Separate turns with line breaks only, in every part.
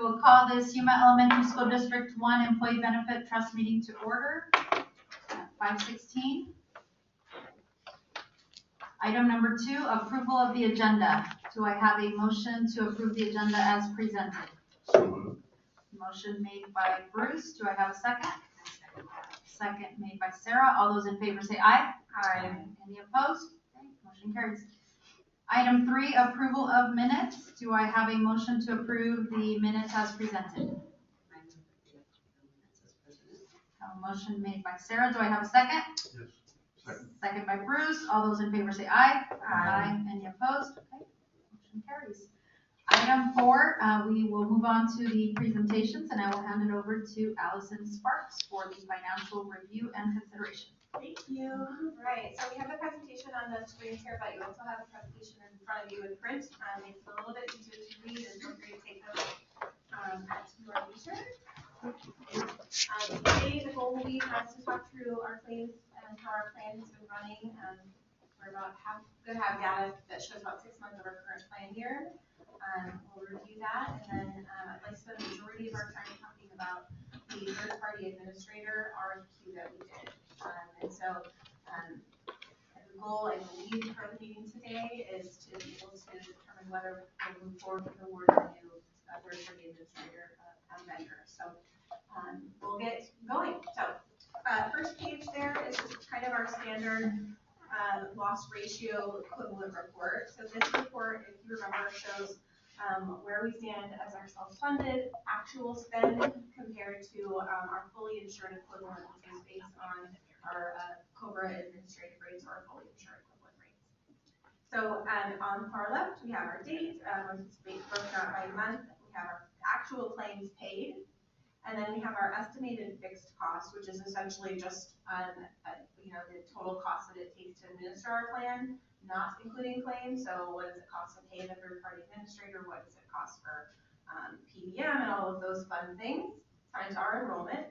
will call this Yuma Elementary School District 1 Employee Benefit Trust meeting to order at 5:16. Item number 2, approval of the agenda. Do I have a motion to approve the agenda as presented?
So moved.
Motion made by Bruce. Do I have a second? Second made by Sarah. All those in favor say aye.
Aye.
Any opposed? Okay, motion carries. Item 3, approval of minutes. Do I have a motion to approve the minutes as presented? A motion made by Sarah. Do I have a second?
Yes. Second.
Second by Bruce. All those in favor say aye.
Aye.
Any opposed? Okay, motion carries. Item 4, we will move on to the presentations, and I will hand it over to Allison Sparks for the financial review and consideration.
Thank you. All right, so we have the presentation on the screen here, but you also have the presentation in front of you in print. It's a little bit easier to read, and feel free to take notes at your leisure. Today, the goal will be for us to talk through our claims and how our plan has been running. We're about going to have data that shows about 6 months of our current plan year. We'll review that, and then I'd like to spend the majority of our time talking about the third-party administrator RFQ that we did. And so the goal, I believe, for the meeting today is to be able to determine whether we'll move forward with awarding a new third-party administrator vendor. So we'll get going. So first page there is just kind of our standard loss ratio equivalent report. So this report, if you remember, shows where we stand as our self-funded actual spend compared to our fully insured equivalent, which is based on our COBRA administrative rates or our fully insured equivalent rates. So on the far left, we have our date, broken out by month. We have our actual claims paid, and then we have our estimated fixed cost, which is essentially just the total cost that it takes to administer our plan, not including claims. So what does it cost to pay the third-party administrator? What does it cost for PBM and all of those fun things times our enrollment?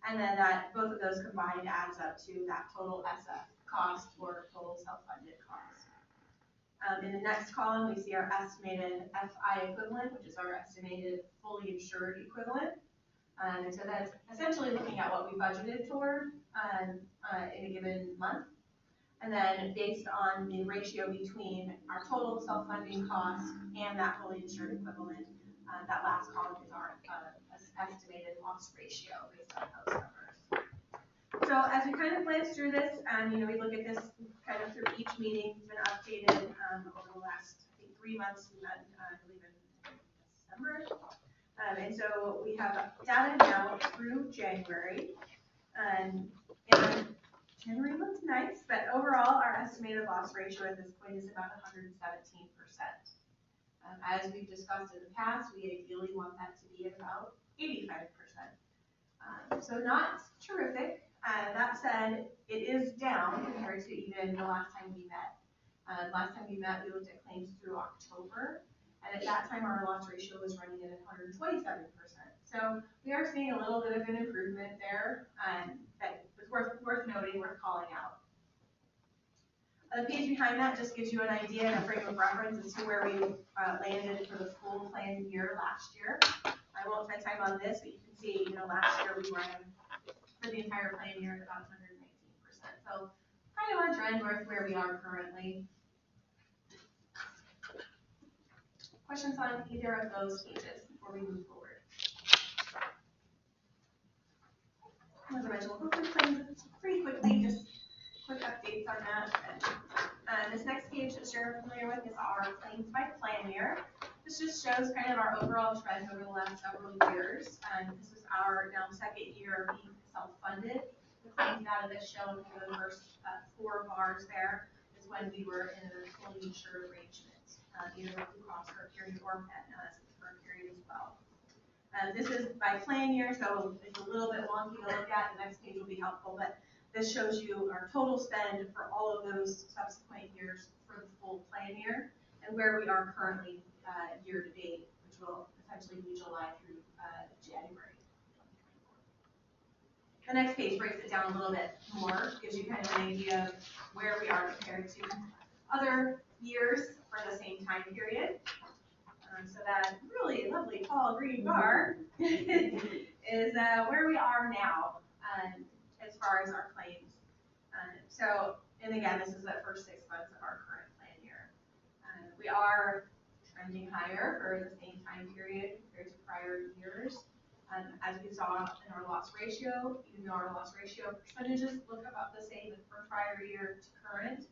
And then that both of those combined adds up to that total SF cost or total self-funded cost. In the next column, we see our estimated FI equivalent, which is our estimated fully insured equivalent. And so that's essentially looking at what we budgeted for in a given month. And then based on the ratio between our total self-funding cost and that fully insured equivalent, that last column is our estimated loss ratio based on those numbers. So as we kind of glance through this, we look at this kind of through each meeting. It's been updated over the last, I think, 3 months. We met, I believe, in December. And so we have data now through January. And January looks nice, but overall, our estimated loss ratio at this point is about 117%. As we've discussed in the past, we ideally want that to be at about 85%. So not terrific. That said, it is down compared to even the last time we met. Last time we met, we looked at claims through October, and at that time, our loss ratio was running at 127%. So we are seeing a little bit of an improvement there that is worth noting, worth calling out. The page behind that just gives you an idea and a frame of reference as to where we landed for the full plan year last year. I won't spend time on this, but you can see, last year we ran for the entire plan year at about 119%. So kind of on trend with where we are currently. Questions on either of those pages before we move forward? As I mentioned, we'll go through claims pretty quickly, just quick updates on that. This next page, as you're familiar with, is our claims by plan year. This just shows kind of our overall trend over the last several years. This is our now second year being self-funded. The claims data that's shown for the first 4 bars there is when we were in a fully insured arrangement, either with Blue Cross or period or Aetna for a period as well. This is by plan year, so it's a little bit wonky to look at. The next page will be helpful, but this shows you our total spend for all of those subsequent years for the full plan year and where we are currently year to date, which will essentially be July through January 2024. The next page breaks it down a little bit more, gives you kind of an idea of where we are compared to other years for the same time period. So that really, I love lovely tall green bar is where we are now as far as our claims. And again, this is the first 6 months of our current plan year. We are trending higher for the same time period compared to prior years. As we saw in our loss ratio, even though our loss ratio percentages look about the same from prior year to current,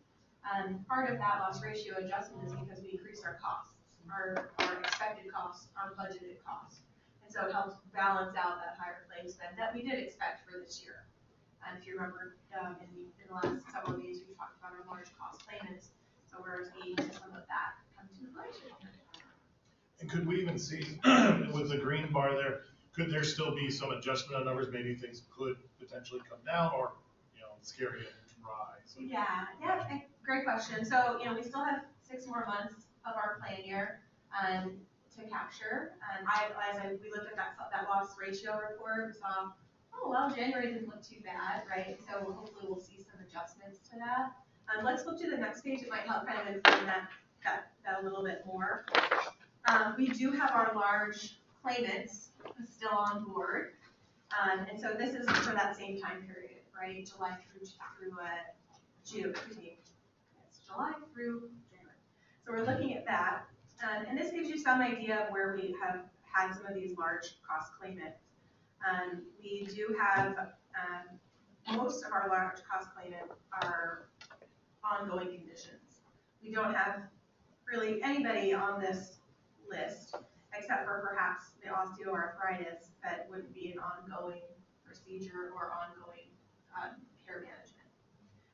part of that loss ratio adjustment is because we increased our costs, our expected costs, our budgeted costs. And so it helps balance out that higher claim spend that we did expect for this year. And if you remember, in the last several days, we talked about our large cost claimants, so we're aiming to some of that come to fruition.
And could we even see, with the green bar there, could there still be some adjustment on numbers? Maybe things could potentially come down, or, scary and dry. So.
Yeah, great question. So, we still have 6 more months of our plan year to capture. We looked at that loss ratio report, we saw, oh, well, January didn't look too bad, right? So hopefully we'll see some adjustments to that. Let's flip to the next page. It might help kind of inform that a little bit more. We do have our large claimants still on board. And so this is for that same time period, right? July through June, it's July through January. So we're looking at that. And this gives you some idea of where we have had some of these large cost claimants. We do have, most of our large cost claimants are ongoing conditions. We don't have really anybody on this list, except for perhaps the osteoarthritis that wouldn't be an ongoing procedure or ongoing care management.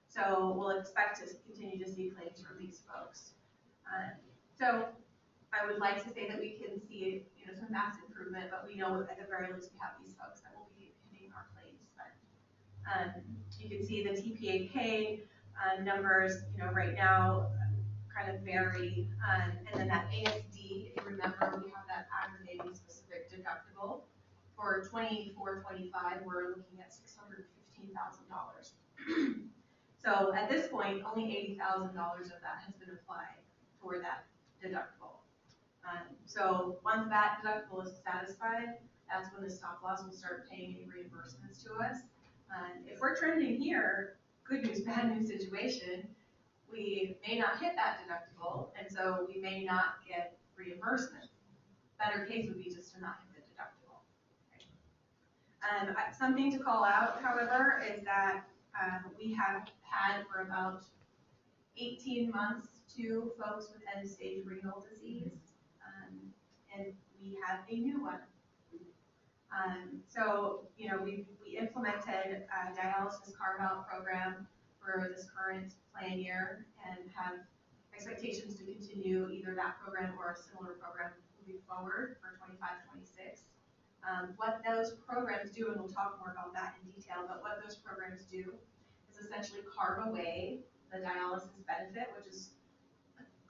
So we'll expect to continue to see claims from these folks. So I would like to say that we can see, some mass improvement, but we know at the very least we have these folks that will be hitting our claims spend. You can see the TPA-K numbers, right now kind of vary, and then that ASD, if you remember, we have that aggregating specific deductible. For 24-25, we're looking at $615,000. So at this point, only $80,000 of that has been applied for that deductible. So once that deductible is satisfied, that's when the stop loss will start paying any reimbursements to us. If we're trending here, good news, bad news situation, we may not hit that deductible, and so we may not get reimbursement. Better case would be just to not hit the deductible. Okay. Something to call out, however, is that we have had for about 18 months 2 folks with end-stage renal disease, and we have a new one. So, we implemented a dialysis carve-out program for this current plan year and have expectations to continue either that program or a similar program moving forward for 25-26. What those programs do, and we'll talk more about that in detail, but what those programs do is essentially carve away the dialysis benefit, which is,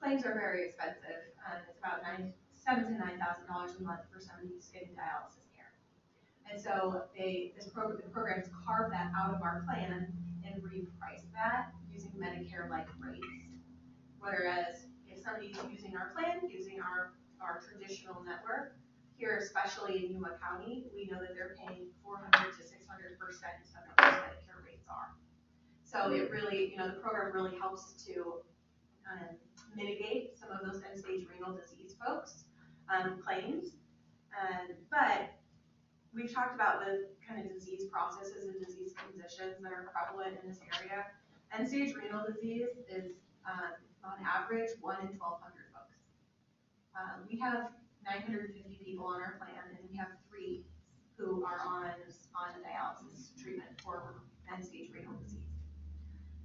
claims are very expensive. It's about $7,000 to $9,000 a month for somebody who's getting dialysis care. And so the programs carve that out of our plan and reprice that using Medicare-like rates. Whereas if somebody's using our plan, using our traditional network, here, especially in Yuma County, we know that they're paying 400 to 600% of what those Medicare rates are. So it really, the program really helps to mitigate some of those end-stage renal disease folks' claims. But we've talked about the kind of disease processes and disease conditions that are prevalent in this area. End-stage renal disease is, on average, 1 in 1,200 folks. We have 950 people on our plan, and we have 3 who are on dialysis treatment for end-stage renal disease.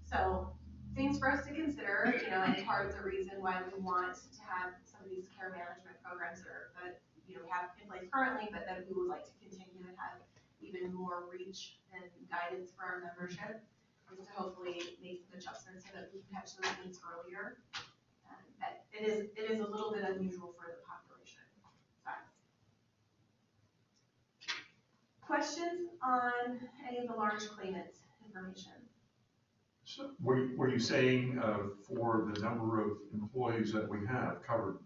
So things for us to consider, and part of the reason why we want to have some of these care management programs that we have in place currently, but that we would like to continue to have even more reach and guidance for our membership, is to hopefully make some adjustments so that we can catch those needs earlier. But it is a little bit unusual for the population size. Questions on any of the large claimants information?
So were you saying for the number of employees that we have, covered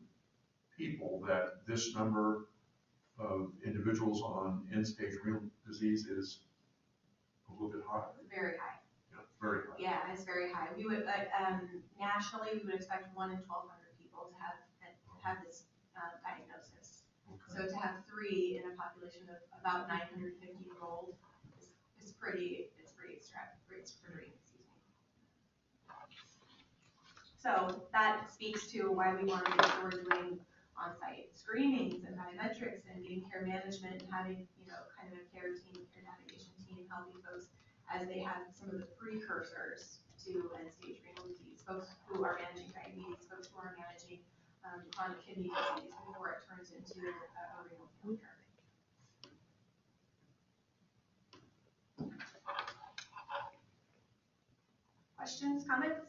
people, that this number of individuals on end-stage renal disease is a little bit high.
Very high.
Yeah, very high.
Yeah, it's very high. We would, nationally, we would expect 1 in 1,200 people to have this diagnosis. So to have 3 in a population of about 950 enrolled is pretty extreme, excuse me. So that speaks to why we want to make sure we're doing on-site screenings and biometrics and getting care management and having, kind of a care team, care navigation team, helping folks as they have some of the precursors to end-stage renal disease, folks who are managing diabetes, folks who are managing chronic kidney disease before it turns into a renal failure. Questions, comments?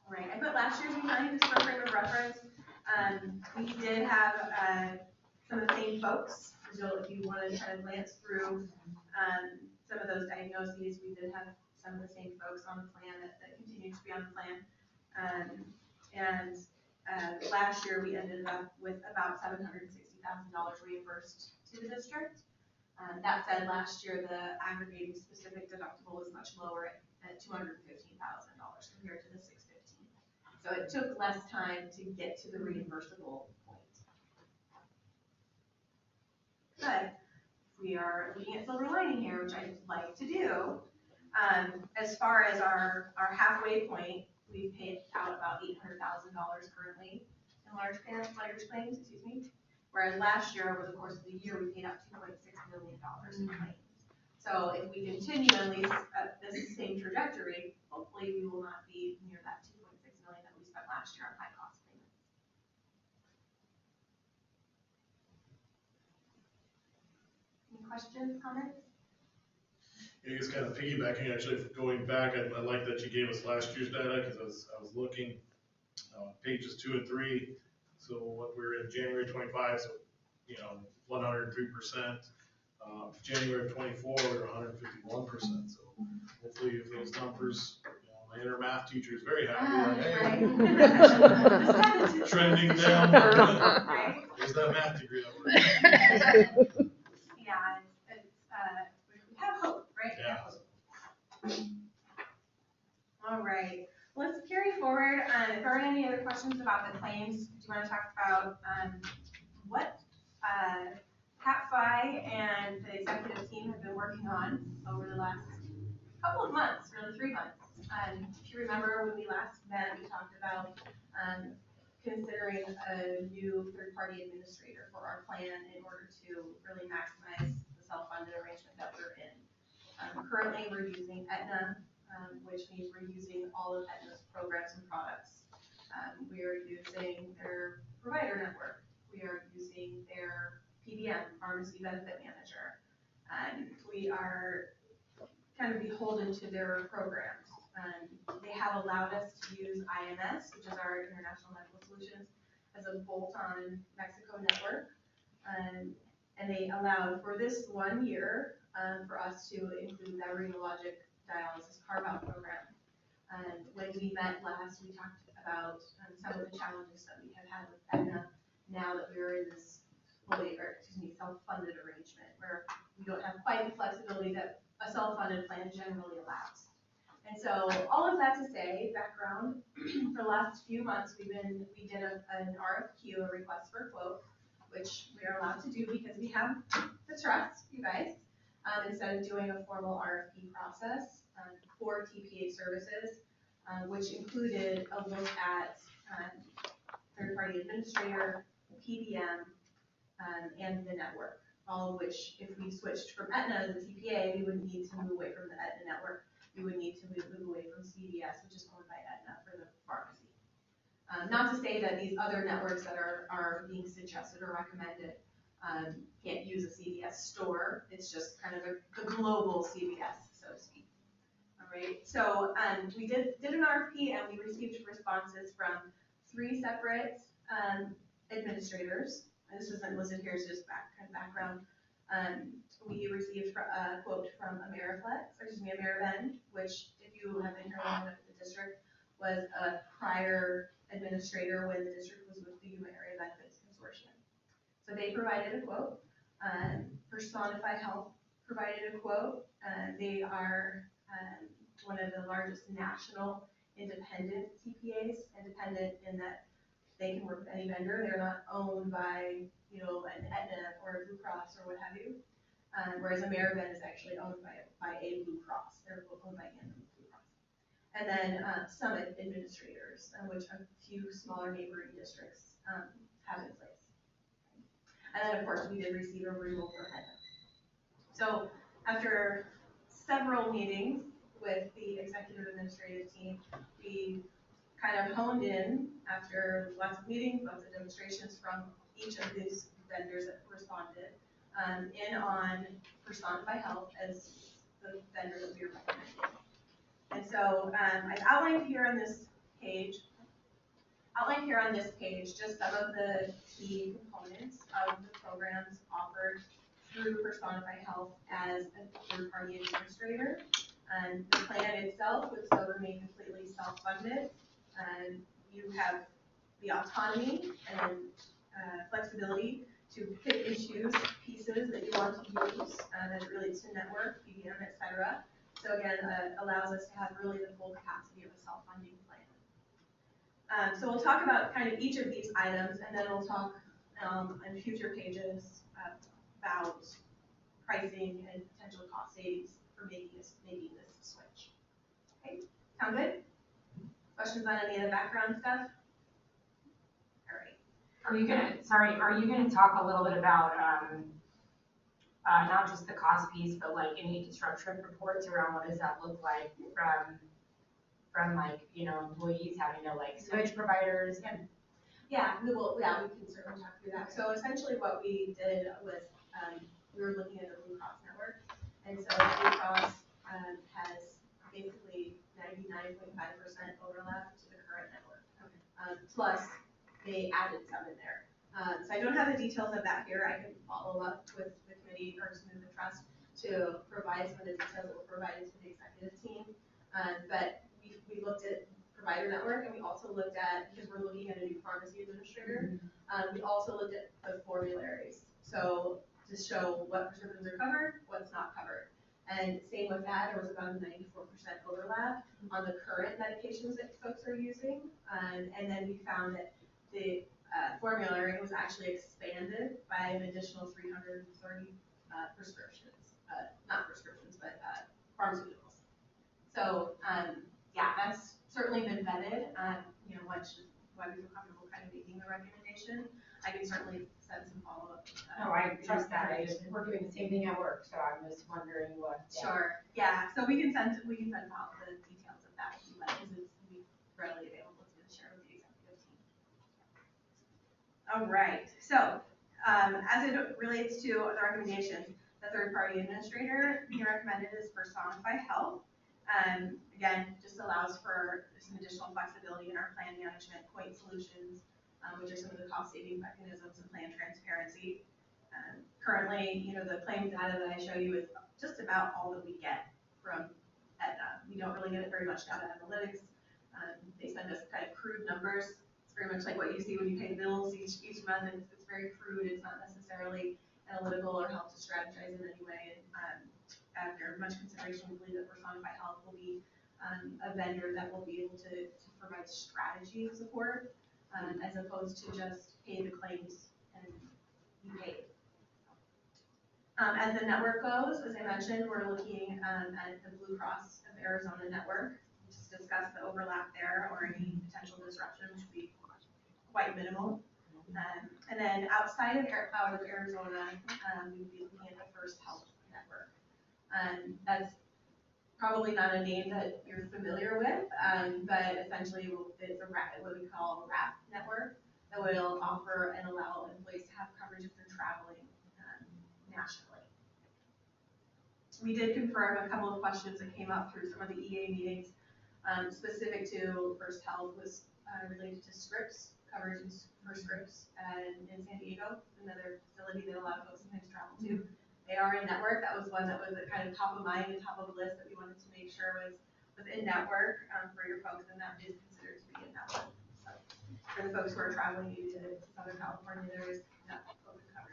All right, I put last year's accounting just for frame of reference. We did have some of the same folks, so if you want to kind of glance through some of those diagnoses, we did have some of the same folks on the plan that continue to be on the plan. Last year we ended up with about $760,000 reimbursed to the district. That said, last year the aggregating specific deductible was much lower at $215,000 compared to the $615,000. So it took less time to get to the reimbursable point. But we are looking at silver lining here, which I'd like to do. As far as our halfway point, we've paid out about $800,000 currently in large claims, whereas last year, over the course of the year, we paid out $2.6 million in claims. So if we continue at least at this same trajectory, hopefully we will not be near that $2.6 million that we spent last year on high cost payments. Any questions, comments?
I guess kind of piggybacking, actually, going back, I like that you gave us last year's data, because I was looking, pages 2 and 3. So what we're in January 25, so, 103%. January of 24, we were 151%. So hopefully if those numbers, my inner math teacher is very happy. Hey, trending down.
Right.
There's that math degree over.
Yeah, we have hope, right?
Yeah.
All right, let's carry forward. If there are any other questions about the claims, do you want to talk about what PAPFI and the executive team have been working on over the last couple of months, really 3 months? If you remember when we last met, we talked about considering a new third-party administrator for our plan in order to really maximize the self-funded arrangement that we're in. Currently, we're using Aetna, which means we're using all of Aetna's programs and products. We are using their provider network. We are using their PBM, Pharmacy Benefit Manager. We are kind of beholden to their programs. They have allowed us to use IMS, which is our International Medical Solutions, as a bolt-on Mexico network. And they allowed for this 1 year for us to include that radiologic dialysis carve-out program. And when we met last, we talked about some of the challenges that we have had with Aetna now that we're in this self-funded arrangement where we don't have quite the flexibility that a self-funded plan generally allows. And so all of that to say, background, for the last few months, we did an RFQ, a request for quote, which we are allowed to do because we have the trust, you guys, instead of doing a formal RFP process for TPA services, which included a look at third-party administrator, PBM, and the network, all of which, if we switched from Aetna to the TPA, we would need to move away from the Aetna network. We would need to move away from CVS, which is owned by Aetna for the pharmacy. Not to say that these other networks that are being suggested or recommended can't use a CVS store. It's just kind of a global CVS, so to speak. All right, so we did an RFP and we received responses from 3 separate administrators. This isn't listed here, it's just background. We received a quote from AmeriBend, which, if you have been here long enough at the district, was a prior administrator when the district was with the Yuma Area Benefits Consortium. So they provided a quote. Personify Health provided a quote. They are one of the largest national independent TPAs, independent in that they can work with any vendor. They're not owned by, you know, an Aetna or a Blue Cross or what have you. Whereas AmeriVet is actually owned by a Blue Cross. They're owned by Anthem Blue Cross. And then Summit Administrators, which a few smaller neighboring districts have in place. And then, of course, we did receive a approval for Aetna. So after several meetings with the executive administrative team, we kind of honed in after lots of meetings, lots of demonstrations from each of these vendors that responded, in on Personify Health as the vendor that we were recommending. And so I've outlined here on this page just some of the key components of the programs offered through Personify Health as a third-party administrator. The plan itself would still remain completely self-funded. You have the autonomy and flexibility to pick and choose pieces that you want to use as it relates to network, PBM, et cetera. So again, allows us to have really the full capacity of a self-funding plan. So we'll talk about kind of each of these items, and then we'll talk in future pages about pricing and potential cost savings for making this switch. Okay, sound good? Questions on any of the background stuff? All right.
Are you gonna talk a little bit about, not just the cost piece, but like any disruption reports around what does that look like from like, you know, employees having to like switch providers?
Yeah, we can certainly talk through that. So essentially what we did was, we were looking at the Blue Cross network. And so Blue Cross has basically 99.5% overlap to the current network. Plus they added some in there. So I don't have the details of that here. I can follow up with the committee or Smooth the Trust to provide some of the details that were provided to the executive team. But we looked at provider network, and we also looked at, because we're looking at a new pharmacy administrator, we also looked at the formularies. So to show what prescriptions are covered, what's not covered. And same with that, there was about a 94% overlap on the current medications that folks are using. And then we found that the formulary was actually expanded by an additional 330 prescriptions, not prescriptions, but pharmaceuticals. So yeah, that's certainly been vetted. You know, why we feel comfortable kind of making the recommendation. I can certainly send some follow-up.
Oh, I trust that. We're doing the same thing at work, so I'm just wondering what.
Sure. Yeah. So we can send out the details of that if you like, because it's readily available to share with the executive team. All right. So as it relates to the recommendation, the third-party administrator being recommended is Personify Health. Again, just allows for some additional flexibility in our plan management, point solutions, which are some of the cost-saving mechanisms and plan transparency. Currently, you know, the claims data that I show you is just about all that we get from Aetna. We don't really get very much data analytics. They send us kind of crude numbers. It's very much like what you see when you pay bills each month. It's very crude. It's not necessarily analytical or help to strategize in any way. And after much consideration, we believe that Personify Health will be a vendor that will be able to provide strategy support, as opposed to just pay the claims and be paid. As the network goes, as I mentioned, we're looking at the Blue Cross of Arizona network. Just discuss the overlap there, or any potential disruption should be quite minimal. And then outside of Arizona, we would be looking at the First Health network. That's probably not a name that you're familiar with, but essentially it's what we call a RAP network that will offer and allow employees to have coverage if they're traveling nationally. We did confirm a couple of questions that came up through some of the EA meetings, specific to First Health was related to scripts, coverage for scripts in San Diego, another facility that a lot of folks sometimes travel to. They are in network. That was one that was kind of top of mind and top of the list that we wanted to make sure was in network for your folks, and that is considered to be in network. So for the folks who are traveling maybe to Southern California, there is that open coverage.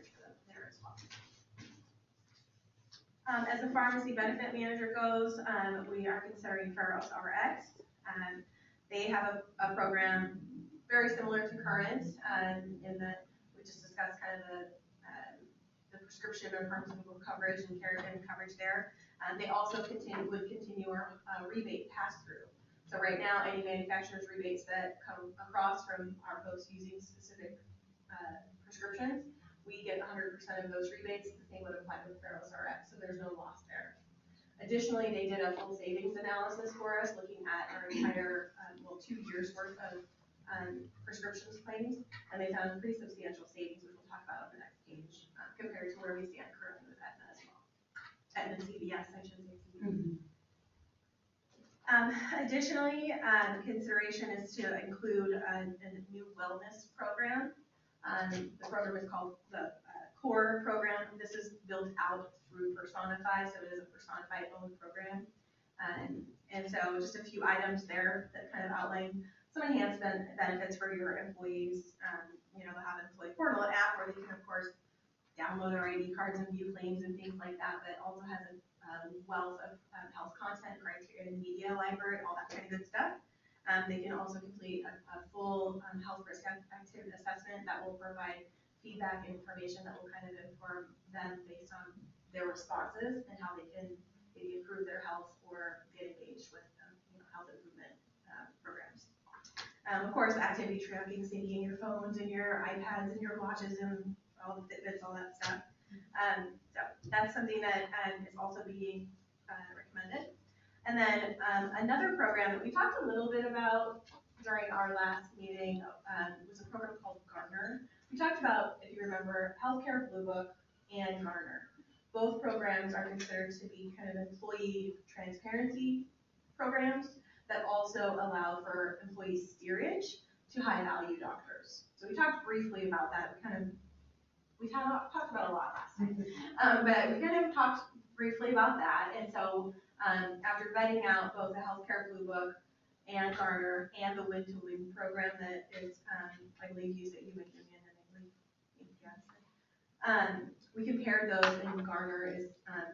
As the pharmacy benefit manager goes, we are considering Pharos RX. They have a program very similar to current, in that we just discussed kind of the prescription or pharmaceutical coverage and care and coverage there. They also would continue our rebate pass-through. So right now, any manufacturer's rebates that come across from our folks using specific prescriptions, we get 100% of those rebates. The same would apply with Pharos RX, so there's no loss there. Additionally, they did a full savings analysis for us, looking at our entire, 2 years worth of prescriptions claims, and they found pretty substantial savings, which we'll talk about on the next page, compared to where we stand currently with Aetna as well. Aetna CVS, I should say CVS. Additionally, consideration is to include a new wellness program. The program is called the CORE program. This is built out through Personify, so it is a Personify owned program. And so just a few items there that kind of outline some enhancement benefits for your employees. They'll have an employee portal, an app where they can, of course, download their ID cards and view claims and things like that, but also has a wealth of health content, criteria, and media library, all that kind of good stuff. They can also complete a full health risk activity assessment that will provide feedback and information that will kind of inform them based on their responses and how they can maybe improve their health or get engaged with health improvement programs. Of course, activity tracking, syncing your phones and your iPads and your watches and all the Fitbits, all that stuff. So that's something that is also being recommended. And then another program that we talked a little bit about during our last meeting was a program called Gartner. We talked about, if you remember, Healthcare Blue Book and Gartner. Both programs are considered to be kind of employee transparency programs that also allow for employee steerage to high value doctors. So we talked briefly about that. We talked about a lot last time, but we kind of talked briefly about that. And so after vetting out both the Healthcare Blue Book and Gartner and the Win-to-Win program that is, I believe, used at UMass Union and I believe UMass, we compared those, and Gartner is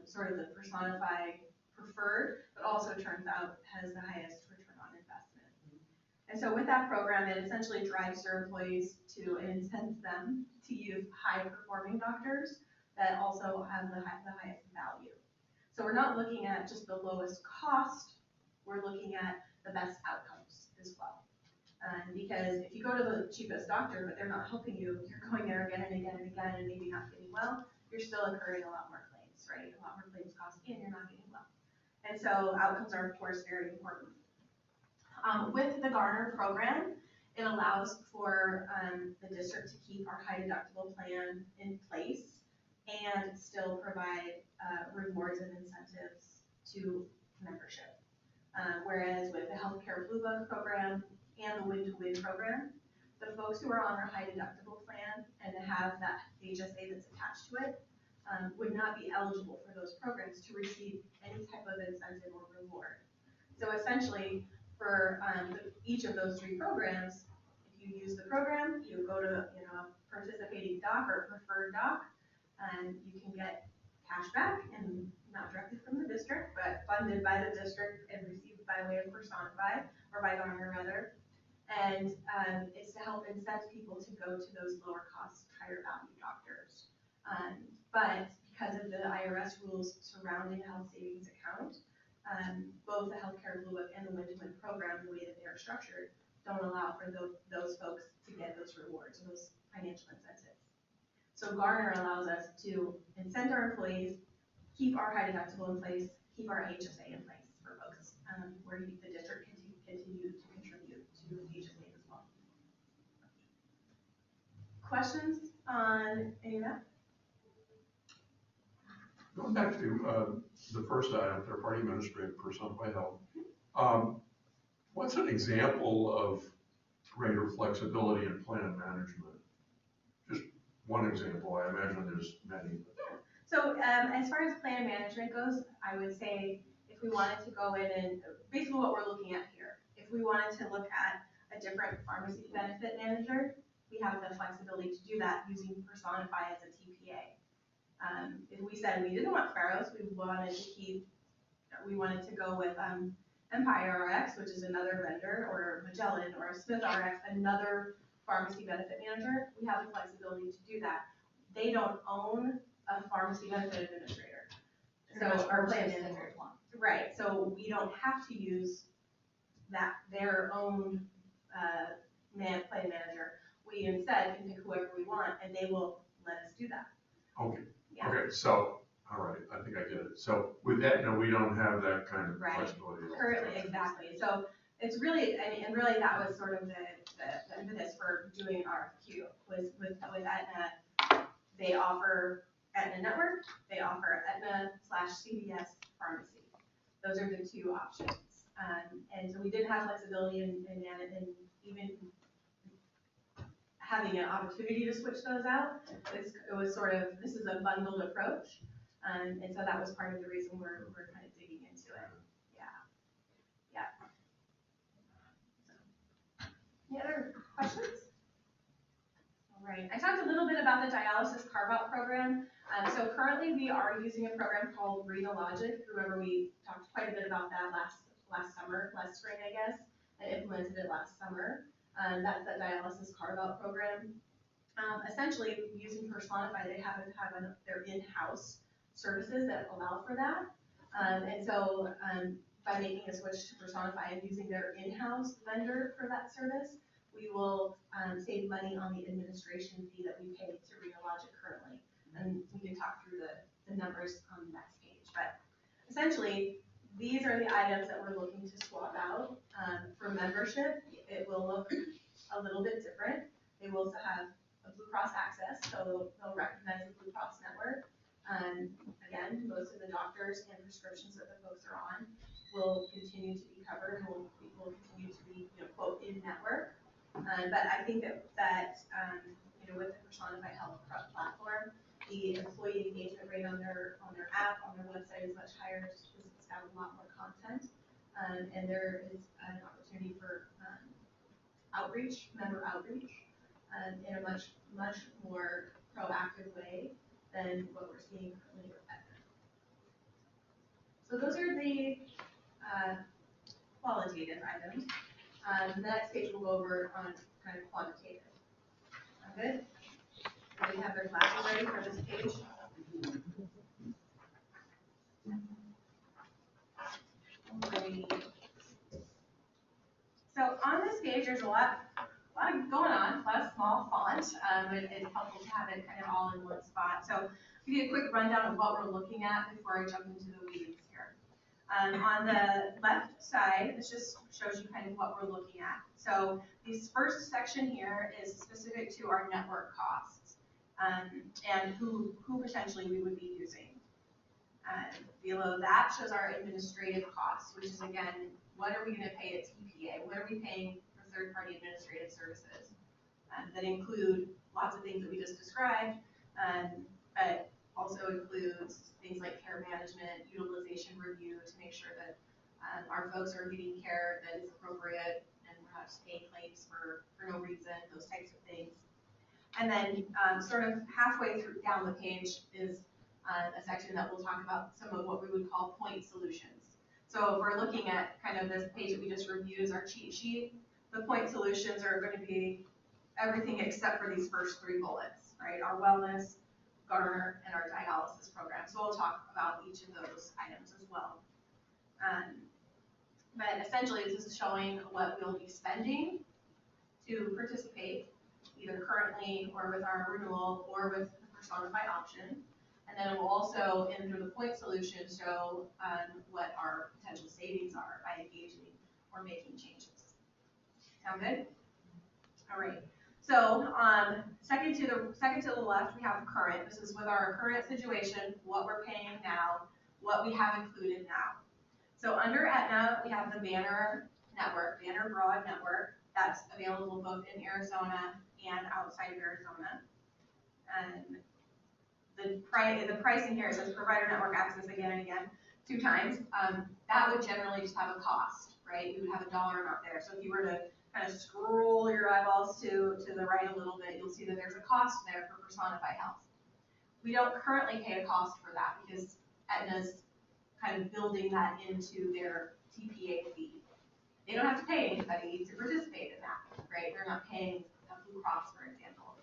sort of the Personify preferred, but also turns out has the highest return on investment. And so with that program, it essentially drives your employees to and incents them to use high-performing doctors that also have the highest value. So we're not looking at just the lowest cost, we're looking at the best outcomes as well. Because if you go to the cheapest doctor, but they're not helping you, you're going there again and again and again and maybe not getting well, you're still incurring a lot more claims, right? A lot more claims cost and you're not getting well. And so outcomes are, of course, very important. With the Gartner program, it allows for the district to keep our high deductible plan in place and still provide rewards and incentives to membership. Whereas with the Healthcare Blue Book program and the Win-to-Win program, the folks who are on our high deductible plan and have that HSA that's attached to it would not be eligible for those programs to receive any type of incentive or reward. So essentially, for each of those 3 programs, if you use the program, you go to a participating doc or a preferred doc, and you can get cash back, and not directly from the district, but funded by the district and received by way of Personify, or by Gartner rather. And it's to help incent people to go to those lower cost, higher value doctors. But because of the IRS rules surrounding a health savings account, both the Healthcare Blue Book and the Win-to-Win program, the way that they are structured, don't allow for those folks to get those rewards, those financial incentives. So Gartner allows us to incent our employees, keep our high deductible in place, keep our HSA in place for folks, where the district can continue to contribute to HSA as well. Questions on any of that?
Going back to the first item, third-party administrative Personify Health, what's an example of greater flexibility in plan management? Just one example, I imagine there's many.
Yeah. So as far as plan management goes, I would say if we wanted to go in and, basically what we're looking at here, if we wanted to look at a different pharmacy benefit manager, we have the flexibility to do that using Personify as a TPA. If we said we didn't want Sparrows, we wanted to go with, Empire RX, which is another vendor, or Magellan, or Smith RX, another pharmacy benefit manager, we have the flexibility to do that. They don't own a pharmacy benefit administrator. So our plan is, right, so we don't have to use their own, plan manager. We instead can pick whoever we want, and they will let us do that.
Okay,
Yeah.
okay, so, all right, I think I get it. So with Aetna, we don't have that kind of
Right.
flexibility. at all.
Currently, exactly. So it's really, and really that was sort of the impetus for doing RFQ was with Aetna. They offer Aetna Network, they offer Aetna/CVS Pharmacy. Those are the two options. And so we didn't have flexibility in even having an opportunity to switch those out. It was sort of, this is a bundled approach. And so that was part of the reason we're kind of digging into it. Yeah. Any other questions? All right, I talked a little bit about the dialysis carve-out program. So currently we are using a program called Renologic. Remember, we talked quite a bit about that last spring, I guess, and implemented it last summer. That's that dialysis carve-out program. Essentially, using Personify, they have their in-house services that allow for that. And so by making a switch to Personify and using their in-house vendor for that service, we will save money on the administration fee that we pay to Renologic currently. And we can talk through the numbers on the next page. But essentially, these are the items that we're looking to swap out. For membership, it will look a little bit different. They will also have a Blue Cross access, so they'll recognize the Blue Cross network. Again, most of the doctors and prescriptions that the folks are on will continue to be covered and will continue to be, quote, in network. But I think that with the Personify Health platform, the employee engagement rate on their app, on their website is much higher just because it's got a lot more content. And there is an opportunity for member outreach, in a much more proactive way than what we're seeing currently with Aetna. So those are the qualitative items. The next page we'll go over on kind of quantitative. Good? Everybody have their glasses ready for this page? Alrighty. So on this page, there's a lot going on, a lot of small font. It's helpful to have it kind of all in one spot. So I'll give you a quick rundown of what we're looking at before I jump into the weeds here. On the left side, this just shows you kind of what we're looking at. So this first section here is specific to our network costs, and who potentially we would be using. Below that shows our administrative costs, which is again, what are we going to pay at TPA? What are we paying for third-party administrative services? That include lots of things that we just described, but also includes things like care management, utilization review to make sure that our folks are getting care that is appropriate and we're not just paying claims for no reason, those types of things. And then sort of halfway down the page is a section that we'll talk about some of what we would call point solutions. So if we're looking at kind of this page that we just reviewed as our cheat sheet, the point solutions are going to be everything except for these first three bullets, right? Our wellness, Garner, and our dialysis program. So we'll talk about each of those items as well. But essentially this is showing what we'll be spending to participate, either currently or with our renewal or with the Personify option. And then it will also, through the point solution, show what our potential savings are by engaging or making changes. Sound good? All right. So second to the left, we have current. This is with our current situation, what we're paying now, what we have included now. So under Aetna, we have the Banner network, Banner Broad network, that's available both in Arizona and outside of Arizona. And the pricing here, it says provider network access again and again, 2 times. That would generally just have a cost, right? You would have a dollar amount there. So if you were to kind of scroll your eyeballs to the right a little bit, you'll see that there's a cost there for Personify Health. We don't currently pay a cost for that because Aetna's kind of building that into their TPA fee. They don't have to pay anybody to participate in that, right? They're not paying a Blue Cross, for example.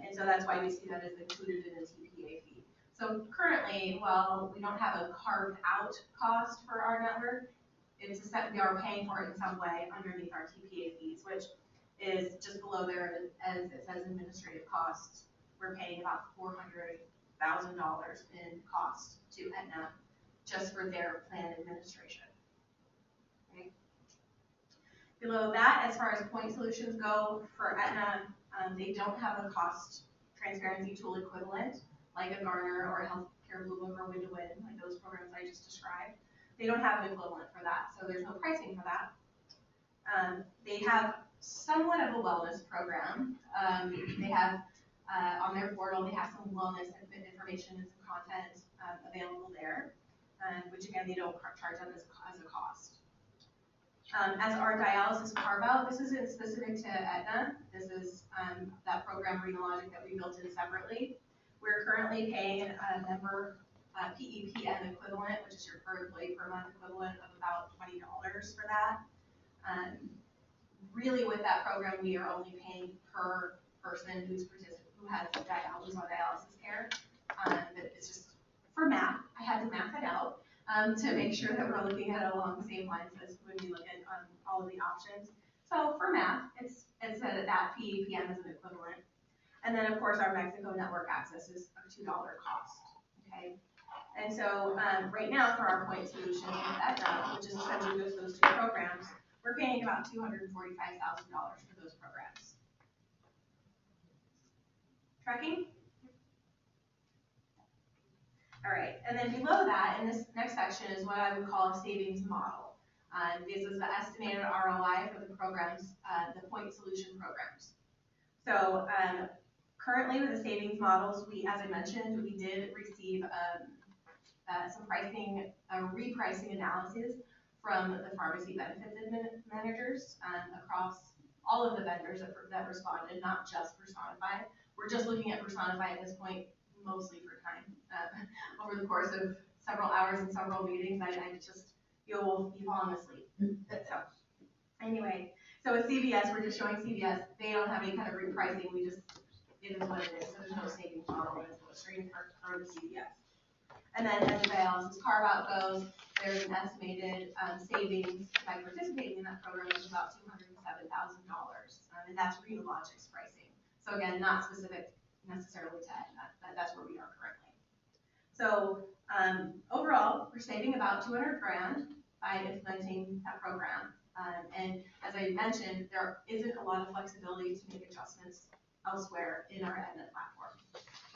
And so that's why we see that as included in the TPA fee. So currently, while we don't have a carved out cost for our network, it's a set, we are paying for it in some way underneath our TPA fees, which is just below there as it says administrative costs. We're paying about $400,000 in cost to Aetna just for their plan administration. Okay. Below that, as far as point solutions go for Aetna, they don't have a cost transparency tool equivalent like a Garner or a Healthcare Blue Book or Win-to-Win, like those programs I just described. They don't have an equivalent for that, so there's no pricing for that. They have somewhat of a wellness program. They have on their portal, they have some wellness information and some content available there, which again, they don't charge them as a cost. As our dialysis carve-out, this isn't specific to Aetna. This is that program Renologic that we built in separately. We're currently paying a member PEPM equivalent, which is your per employee per month equivalent of about $20 for that. Really with that program, we are only paying per person who has dialysis care. But it's just for math. I had to math it out to make sure that we're looking at it along the same lines as when we look at all of the options. So for math, it's that PEPM is an equivalent. And then of course our Mexico network access is a $2 cost. Okay. And so right now for our point solution with Aetna, which is essentially just those two programs, we're paying about $245,000 for those programs. Tracking? All right, and then below that, in this next section is what I would call a savings model. This is the estimated ROI for the programs, the point solution programs. So currently with the savings models, as I mentioned, we did receive some repricing analysis from the pharmacy benefits managers across all of the vendors that responded, not just Personify. We're just looking at Personify at this point, mostly for time. Over the course of several hours and several meetings, you'll be falling asleep. So anyway, so with CVS, we're just showing CVS. They don't have any kind of repricing. It is what it is. So there's no savings model that's illustrated for the CVS. And then as the dialysis carve-out goes, there's an estimated savings by participating in that program of about $207,000. And that's Renologic's pricing. So again, not specific necessarily to Aetna. That's where we are currently. So overall, we're saving about $200,000 by implementing that program. And as I mentioned, there isn't a lot of flexibility to make adjustments elsewhere in our Aetna platform.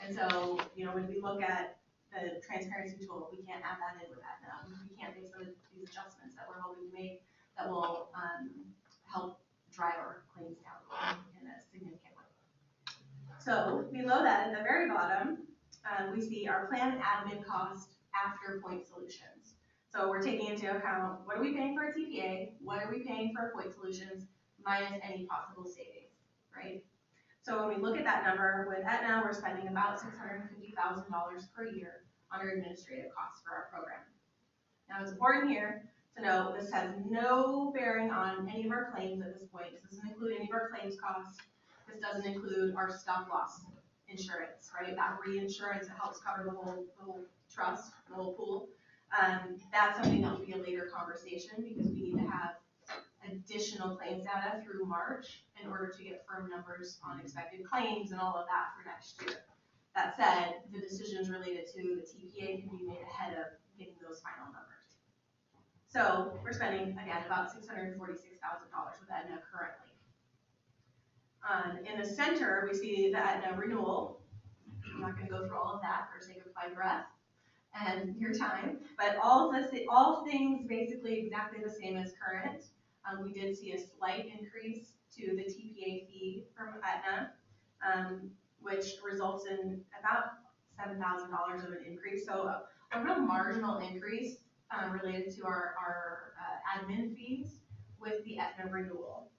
And so, when we look at the transparency tool, we can't add that in with Aetna. We can't make some of these adjustments that we're hoping to make that will help drive our claims down in a significant way. So below that, at the very bottom, we see our plan admin cost after point solutions. So we're taking into account what are we paying for a TPA, what are we paying for point solutions, minus any possible savings, right? So when we look at that number, with Aetna, we're spending about $650,000 per year on our administrative costs for our program. Now it's important here to note this has no bearing on any of our claims at this point. This doesn't include any of our claims costs. This doesn't include our stop loss insurance, right? That reinsurance that helps cover the whole trust, the whole pool. That's something that will be a later conversation because we need to have additional claims data through March in order to get firm numbers on expected claims and all of that for next year. That said, the decisions related to the TPA can be made ahead of getting those final numbers. So we're spending, again, about $646,000 with Aetna currently. In the center, we see the Aetna renewal. I'm not going to go through all of that for sake of my breath and your time, but all things basically exactly the same as current. We did see a slight increase to the TPA fee from Aetna, which results in about $7,000 of an increase. So a real marginal increase related to our admin fees with the Aetna renewal.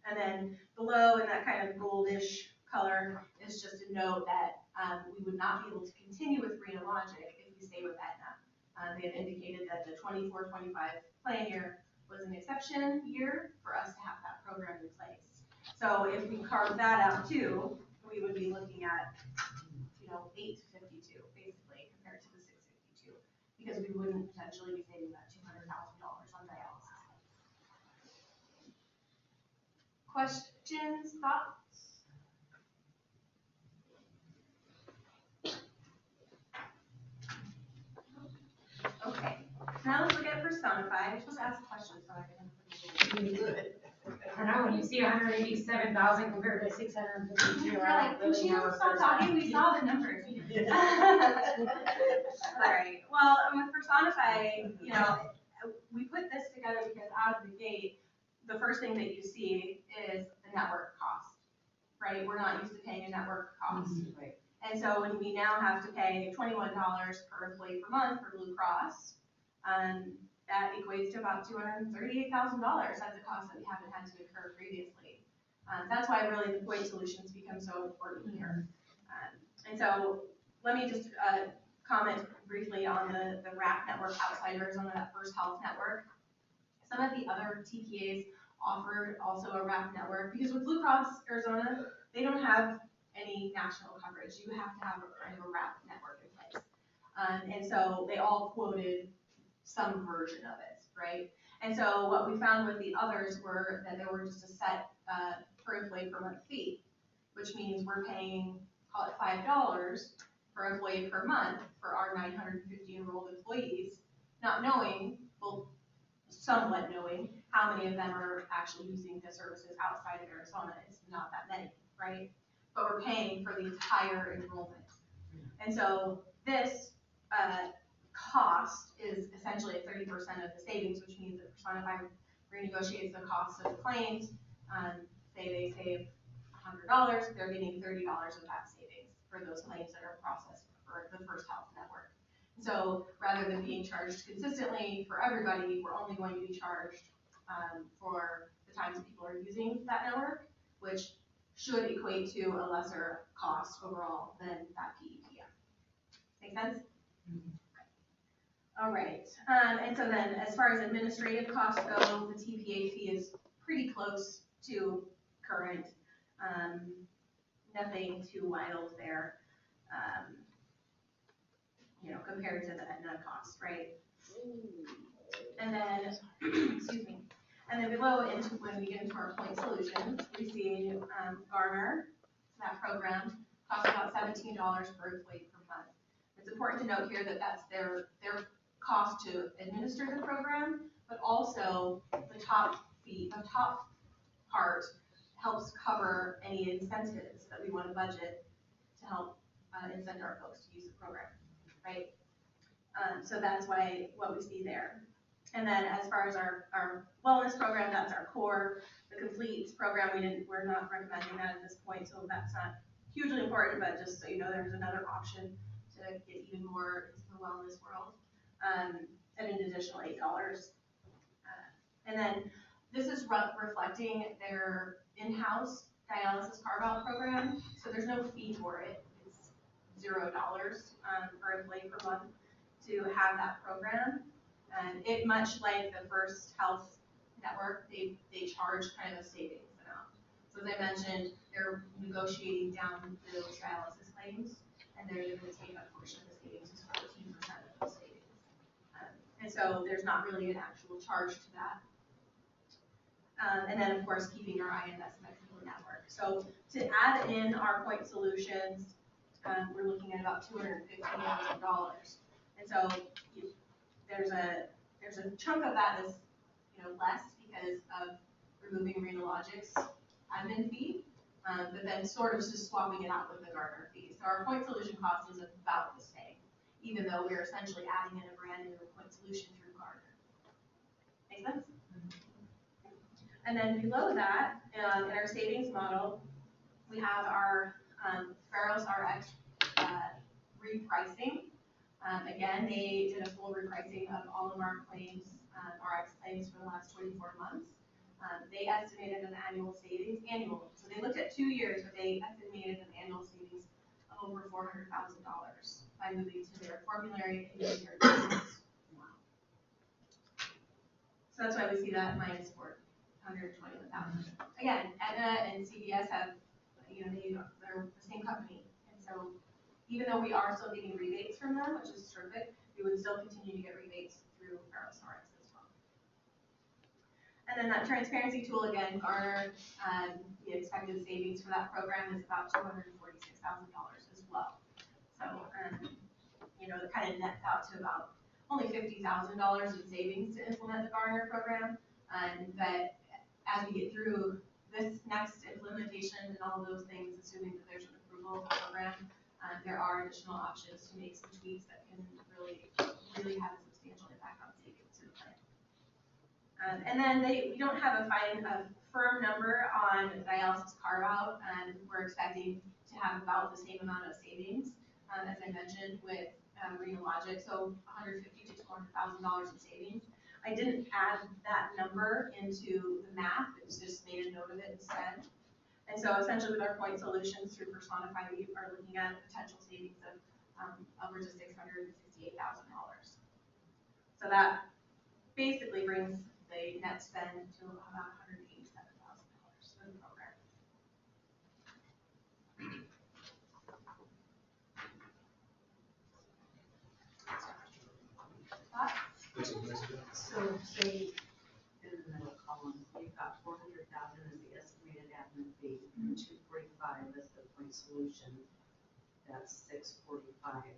And then below in that kind of goldish color is just a note that, we would not be able to continue with Reno Logic if we stay with Aetna. They had indicated that the 24-25 plan year was an exception year for us to have that program in place. So if we carve that out too, we would be looking at, 852 basically compared to the 652, because we wouldn't potentially be saving that $200,000 on dialysis. Questions, thoughts? Okay, now let's look at Personify. I'm supposed to ask questions so I can.
I know, when you see 187,000 compared to 652,
We're
I
like,
don't
can
really
you
know.
stop talking? We saw the numbers. Alright, well, with Personify, we put this together because out of the gate, the first thing that you see is the network cost, right? We're not used to paying a network cost.
Right.
And so when we now have to pay $21 per employee per month for Blue Cross, that equates to about $238,000. That's a cost that we haven't had to incur previously. That's why really the point solutions become so important here. And so let me just comment briefly on the RAP network outside Arizona, that First Health network. Some of the other TPAs offered also a RAP network, because with Blue Cross Arizona, they don't have any national coverage. You have to have a kind of a RAP network in place. And so they all quoted some version of it, right? And so what we found with the others were that there were just a set per employee per month fee, which means we're paying, call it $5 per employee per month for our 950 enrolled employees, not knowing, well, somewhat knowing how many of them are actually using the services outside of Arizona. It's not that many, right? But we're paying for the entire enrollment. And so this cost is essentially 30% of the savings, which means that Personify renegotiates the cost of the claims. Say they save $100, they're getting $30 of that savings for those claims that are processed for the First Health network. So rather than being charged consistently for everybody, we're only going to be charged for the times that people are using that network, which should equate to a lesser cost overall than that PEPM. Make sense? All right, and so then as far as administrative costs go, the TPA fee is pretty close to current, nothing too wild there, compared to the Aetna costs, right? And then, excuse me, and then below, when we get into our point solutions, we see Garner, that program, costs about $17 per employee per month. It's important to note here that that's their cost to administer the program, but also the top part helps cover any incentives that we want to budget to help incent our folks to use the program, right? So that's why what we see there. And then as far as our wellness program, that's our core. The complete program, we're not recommending that at this point, so that's not hugely important, but just so you know, there's another option to get even more into the wellness world. At an additional $8. And then this is reflecting their in-house dialysis carve-out program, so there's no fee for it. It's $0 per employee per month to have that program. And it, much like the First Health network, they charge kind of a savings amount. So as I mentioned, they're negotiating down those dialysis claims, and they're going to take a portion of the savings, is 14% of those savings. And so there's not really an actual charge to that. And then, of course, keeping our eye on that Mexico network. So to add in our point solutions, we're looking at about $250,000. And so there's a chunk of that that's less because of removing Reno Logic's admin fee, but then sort of just swapping it out with the Garner fee. So our point solution cost is about the same, even though we're essentially adding in a brand new point solution through Garner. Make sense? And then below that, in our savings model, we have our Pharos RX repricing. Again, they did a full repricing of all of our claims, RX claims for the last 24 months. They estimated an annual savings, so they looked at 2 years, but they estimated an annual savings of over $400,000 by moving to their formulary and using their savings. So that's why we see that minus 421,000. Again, Aetna and CVS have, they're the same company, and so even though we are still getting rebates from them, which is terrific, we would still continue to get rebates through AmerisourceRx as well. And then that transparency tool, again, Garner, the expected savings for that program is about $246,000 as well. So, it kind of nets out to about only $50,000 in savings to implement the Garner program. But as we get through this next implementation and all of those things, assuming that there's an approval of the program, there are additional options to make some tweaks that can really have a substantial impact on savings to the plan. And then we don't have a firm number on dialysis carve-out, and we're expecting to have about the same amount of savings, as I mentioned, with Renologic, so $150,000 to $200,000 in savings. I didn't add that number into the math, it's just made a note of it instead. And so essentially with our point solutions through Personify, we are looking at potential savings of upwards of $668,000. So that basically brings the net spend to about $187,000 for the program.
That's a nice job.
So say in the middle column, you've got 400,000 as the estimated admin fee, and 245 as the point solution. That's 645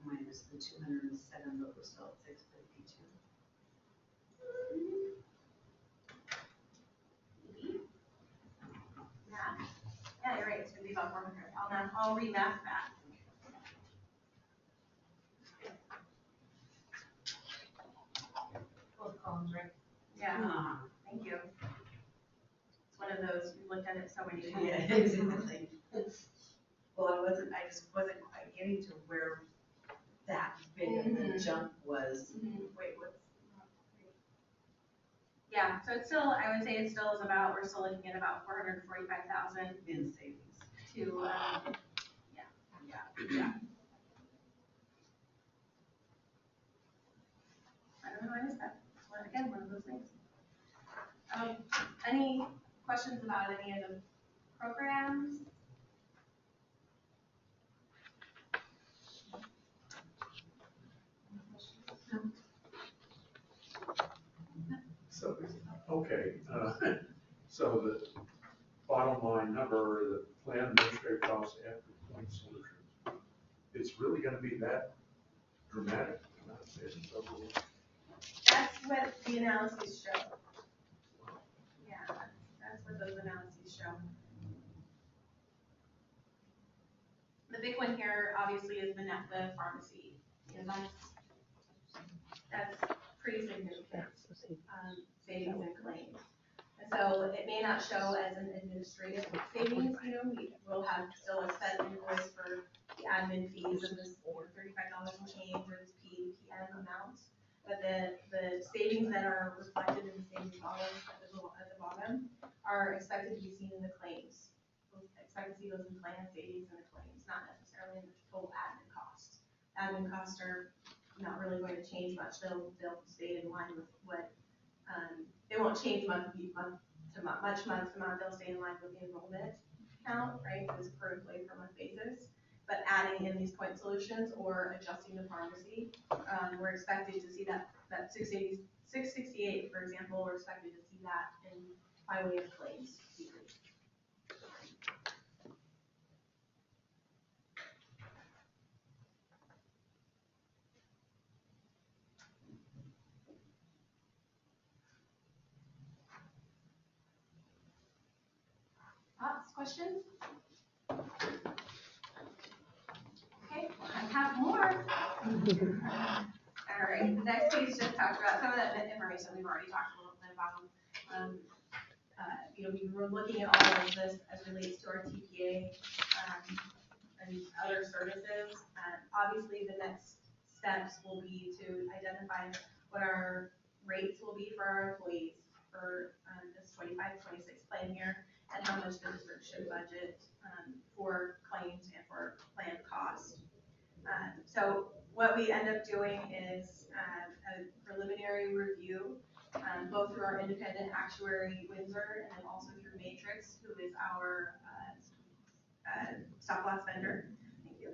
minus the 207, but we're still at 652.
Yeah, you're right, it's gonna be about 400. I'll remap that.
Both columns, right?
Yeah, thank you. It's one of those, we've looked at it so many times.
Yeah, exactly. Well, I just wasn't quite getting to where that big of a jump was.
Wait, what's? Yeah, so it's still, I would say it still is about, we're still looking at about 445,000
In savings.
to, yeah. I don't know how I missed that. Again, one of those things. Any questions about any of the programs?
So, okay, so the bottom line number, the plan administrative costs after point solutions, it's really gonna be that dramatic?
That's what the analyses show. Yeah, that's what those analyses show. The big one here, obviously, is the pharmacy. That's pretty significant, savings and claims. And so it may not show as an administrative savings, we will have still a set invoice for the admin fees of this $35 and change or this PPM amount. But the savings that are reflected in the savings columns at the bottom are expected to be seen in the claims. We'll expect to see those in plan savings and the claims, not necessarily in the total admin costs. Admin costs are not really going to change much. They'll stay in line with what, they won't change month to month. They'll stay in line with the enrollment count, right? So it's per employee per month basis. But adding in these point solutions or adjusting the pharmacy, we're expected to see that 668, for example, we're expected to see that by way of claims decrease. Thoughts, questions? Okay, I have more. All right, the next page just talks about some of the information we've already talked a little bit about. We were looking at all of this as relates to our TPA and other services. Obviously, the next steps will be to identify what our rates will be for our employees for, this 25-26 plan year, and how much the district should budget, for claims and for planned cost. So what we end up doing is, a preliminary review, both through our independent actuary Windsor, and then also through Matrix, who is our, stop loss vendor. Thank you.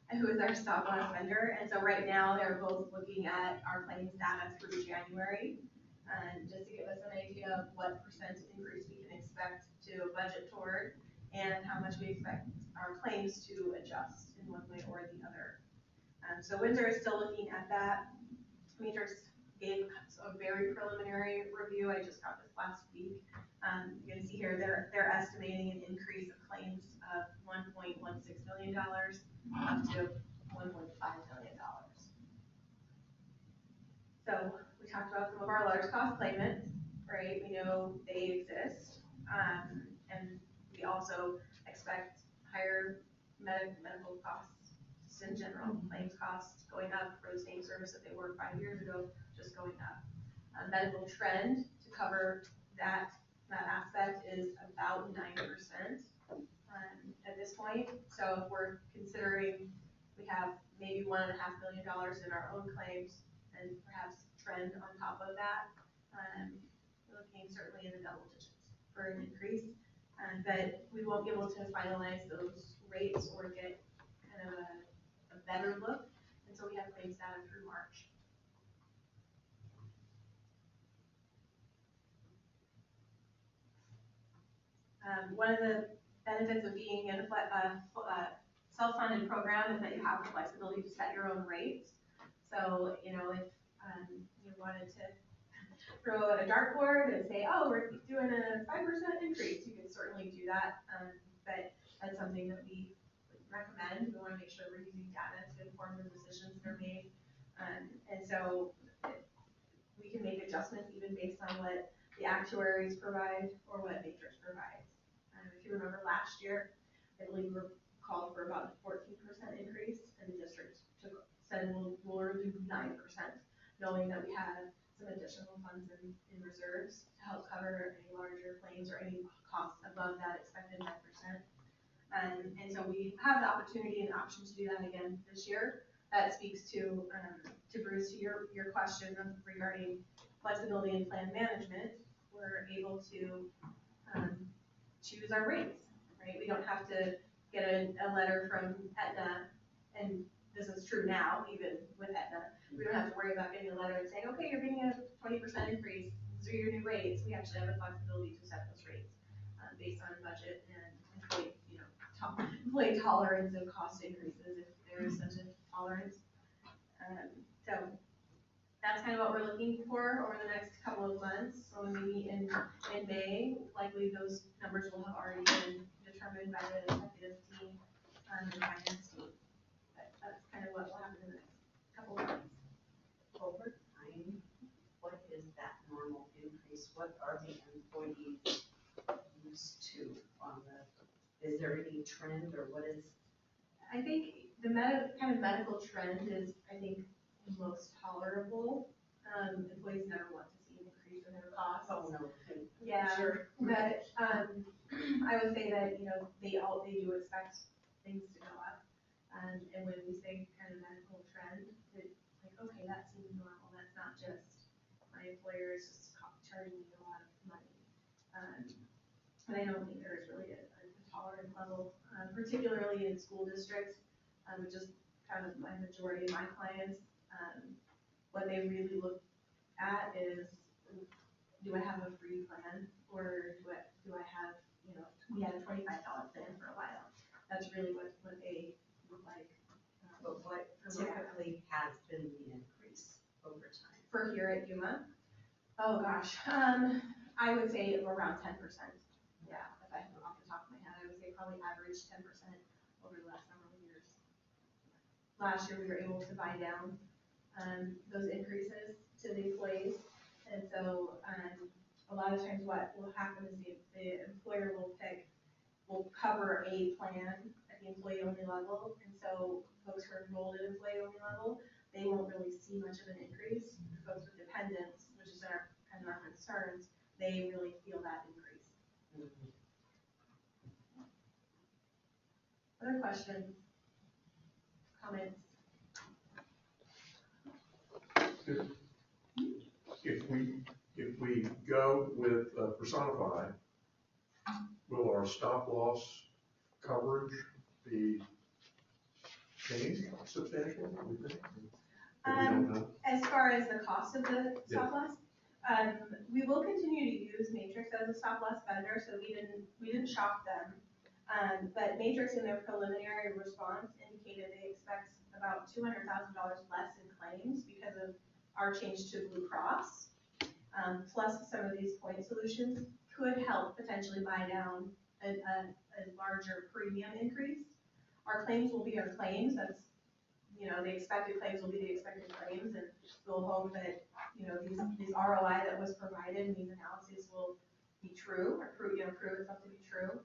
And who is our stop loss vendor. And so right now, they're both looking at our claims data through January. Just to give us an idea of what percent increase we can expect to budget toward, and how much we expect our claims to adjust in one way or the other. So Windsor is still looking at that. Matrix gave a very preliminary review. I just got this last week. You can see here, they're estimating an increase of claims of $1.16 million up to $1.5 million. So we talked about some of our large cost claimants, right? We know they exist. And we also expect higher medical costs just in general, claims costs going up for the same service that they were 5 years ago, just going up. Medical trend to cover that aspect is about 9% at this point. So if we're considering we have maybe $1.5 million in our own claims and perhaps trend on top of that, we're looking certainly in the double digits for an increase. But we won't be able to finalize those rates or get kind of a better look until we have claims data through March. One of the benefits of being in a self-funded program is that you have the flexibility to set your own rates. So, you know, if you wanted to throw out a dartboard and say, oh, we're doing a 5% increase, you can certainly do that. But that's something that we recommend. We want to make sure we're using data to inform the decisions that are made. And so we can make adjustments even based on what the actuaries provide or what Matrix provides. If you remember last year, I believe we were called for about a 14% increase, and the district said we'll review 9%, knowing that we had some additional funds in reserves to help cover any larger claims or any costs above that expected 9%. And so we have the opportunity and option to do that again this year. That speaks to Bruce, to your question regarding flexibility in plan management. We're able to choose our rates, right? We don't have to get a letter from Aetna, and this is true now, even with Aetna. We don't have to worry about getting a letter and saying, okay, you're getting a 20% increase, these are your new rates. We actually have the flexibility to set those rates based on budget and employee tolerance of cost increases if there is such a tolerance. So that's kind of what we're looking for over the next couple of months. So when we meet in May, likely those numbers will have already been determined by the executive team and finance team. But that's kind of what will happen in the next couple of months.
Over time, what is that normal increase? What are the employees used to on is there any trend or what is?
I think the kind of medical trend is, I think, most tolerable. Employees never want to see an increase in their costs.
Oh, no.
Yeah,
Sure.
but I would say that, you know, they do expect things to go up. And when we say kind of medical trend, it's like, okay, that seems normal. That's not just my employer is just charging me a lot of money. And I don't think there is really a tolerant level, particularly in school districts, which is kind of my majority of my clients. What they really look at is, do I have a free plan, or do I have, you know, we had a $25 plan for a while. That's really what they look like.
But what typically has been the increase over time?
For here at Yuma? Oh, gosh, I would say around 10%. Yeah, if I off the top of my head, I would say probably average 10% over the last several years. Last year, we were able to buy down those increases to the employees. And so a lot of times what will happen is the employer will cover a plan at the employee-only level. And so folks who are enrolled at employee-only level, they won't really see much of an increase. Folks with dependents, which is kind of our concerns, they really feel that increase. Other questions? Comments?
If we go with Personify, will our stop loss coverage be changed substantially? We think? Or we don't know?
As far as the cost of the stop loss, we will continue to use Matrix as a stop loss vendor, so we didn't shop them. But Matrix in their preliminary response indicated they expect about $200,000 less in claims because of our change to Blue Cross. Plus some of these point solutions could help potentially buy down a larger premium increase. Our claims will be our claims, that's, the expected claims will be the expected claims, and we'll hope that, these ROI that was provided and these analyses will be true, or prove itself to be true.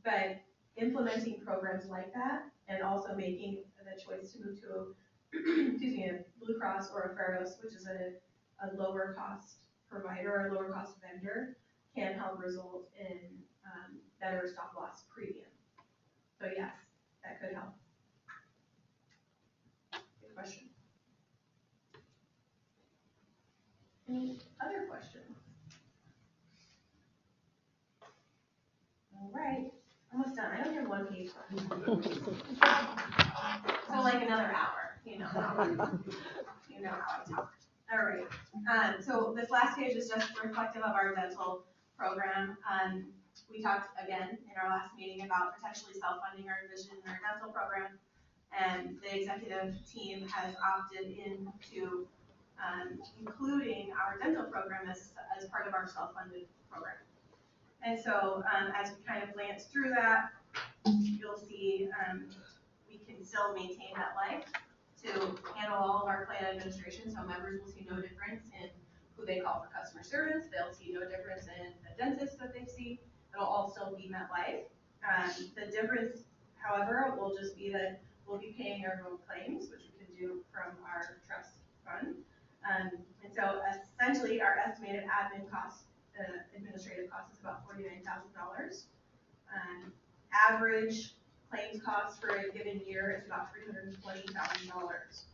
But implementing programs like that, and also making the choice to move to a Blue Cross or a Pharos, which is a lower cost provider or a lower cost vendor, can help result in better stop loss premium. So yes, that could help. Good question. Any other questions? All right, almost done. I only have one page left. So like another hour, you know how I talk. All right, so this last page is just reflective of our dental program. We talked again in our last meeting about potentially self-funding our vision in our dental program, and the executive team has opted into including our dental program as part of our self-funded program. And so as we kind of glance through that, you'll see we can still maintain MetLife to handle all of our plan administration, so members will see no difference in who they call for customer service. They'll see no difference in the dentist that they see. It'll all still be MetLife. The difference, however, will just be that we'll be paying our own claims, which we can do from our trust fund. And so essentially our estimated admin costs, administrative cost is about $49,000. Average claims cost for a given year is about $320,000.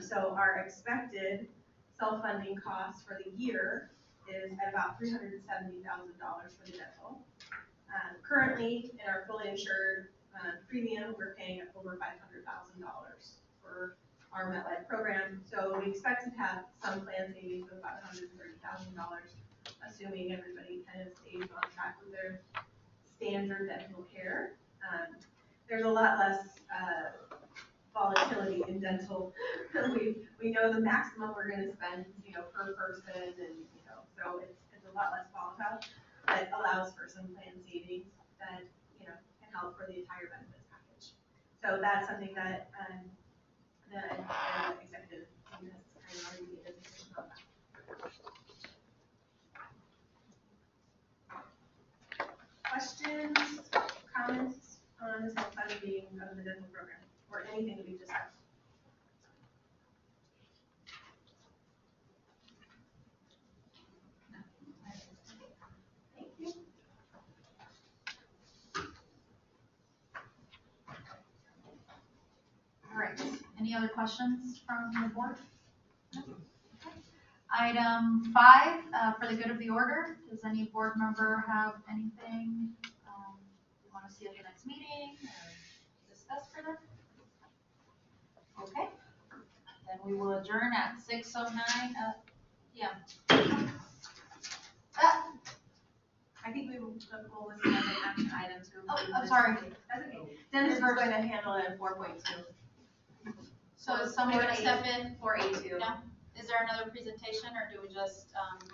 So our expected self-funding cost for the year is at about $370,000 for the dental. Currently, in our fully insured premium, we're paying over $500,000 for our MetLife program. So we expect to have some plan savings of about $130,000, assuming everybody kind of stays on track with their standard dental care. There's a lot less volatility in dental. we know the maximum we're going to spend, per person, and so it's a lot less volatile, but allows for some plan savings that can help for the entire benefits package. So that's something that the executive team has kind of already made a decision on that. Questions, comments on the self-funding of the dental program, or anything that we've discussed? Thank you.
All right, any other questions from the board? No? Okay. Item 5, for the good of the order, does any board member have anything you want to see at the next meeting or discuss further? Okay, then we will adjourn at 6:09 p.m.
I think we'll list as an action item to.
Oh, I'm sorry.
That's okay. Dennis is going to handle it at 4.2.
So is somebody going to step
A-
in?
For A2.
No? Is there another presentation, or do we just?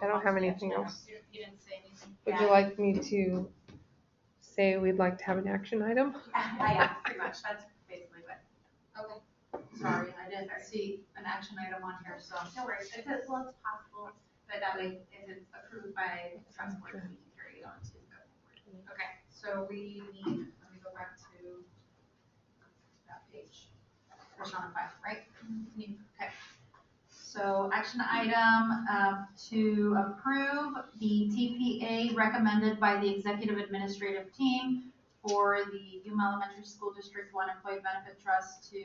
I don't have anything else.
You didn't say anything?
Would you like me to say we'd like to have an action item?
Yeah, pretty much. That's basically what.
Okay. Sorry, I didn't see an action item on here, so.
No worries. It's possible, but that way, if it's approved by the trust board, we can carry it on to go forward.
Okay, so we need, let me go back to that page. Persona 5, right? Okay. so action item, to approve the TPA recommended by the executive administrative team for the Yuma Elementary School District 1 Employee Benefit Trust to,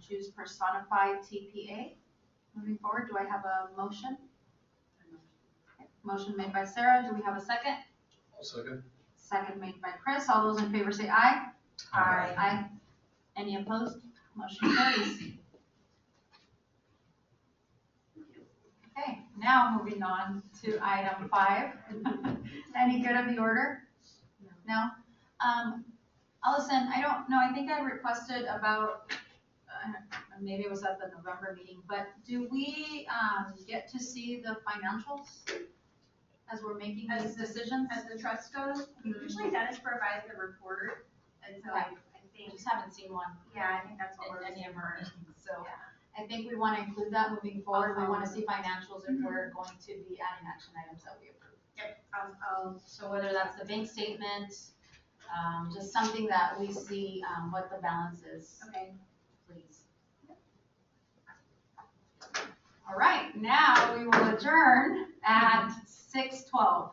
choose personified TPA. Moving forward, do I have a motion? Okay, motion made by Sarah, do we have a second?
I'll second.
Second made by Chris, all those in favor say aye.
Aye.
Aye. Any opposed? Motion carries. Okay, now moving on to item 5. Any good of the order? No? Allison, I don't know, I think I requested about, maybe it was at the November meeting, but do we, get to see the financials as we're making these decisions?
As the trust goes, usually Dennis provides the report, and so I
I
think,
just haven't seen one
yeah, I think that's what we're.
in any of our meetings, so.
Yeah.
I think we want to include that moving forward. We want to
follow
see financials if we're going to be adding action items that we approve.
Yep, I'll,
So whether that's the bank statement, just something that we see, what the balance is,
okay.
please. All right, now we will adjourn at 6:12.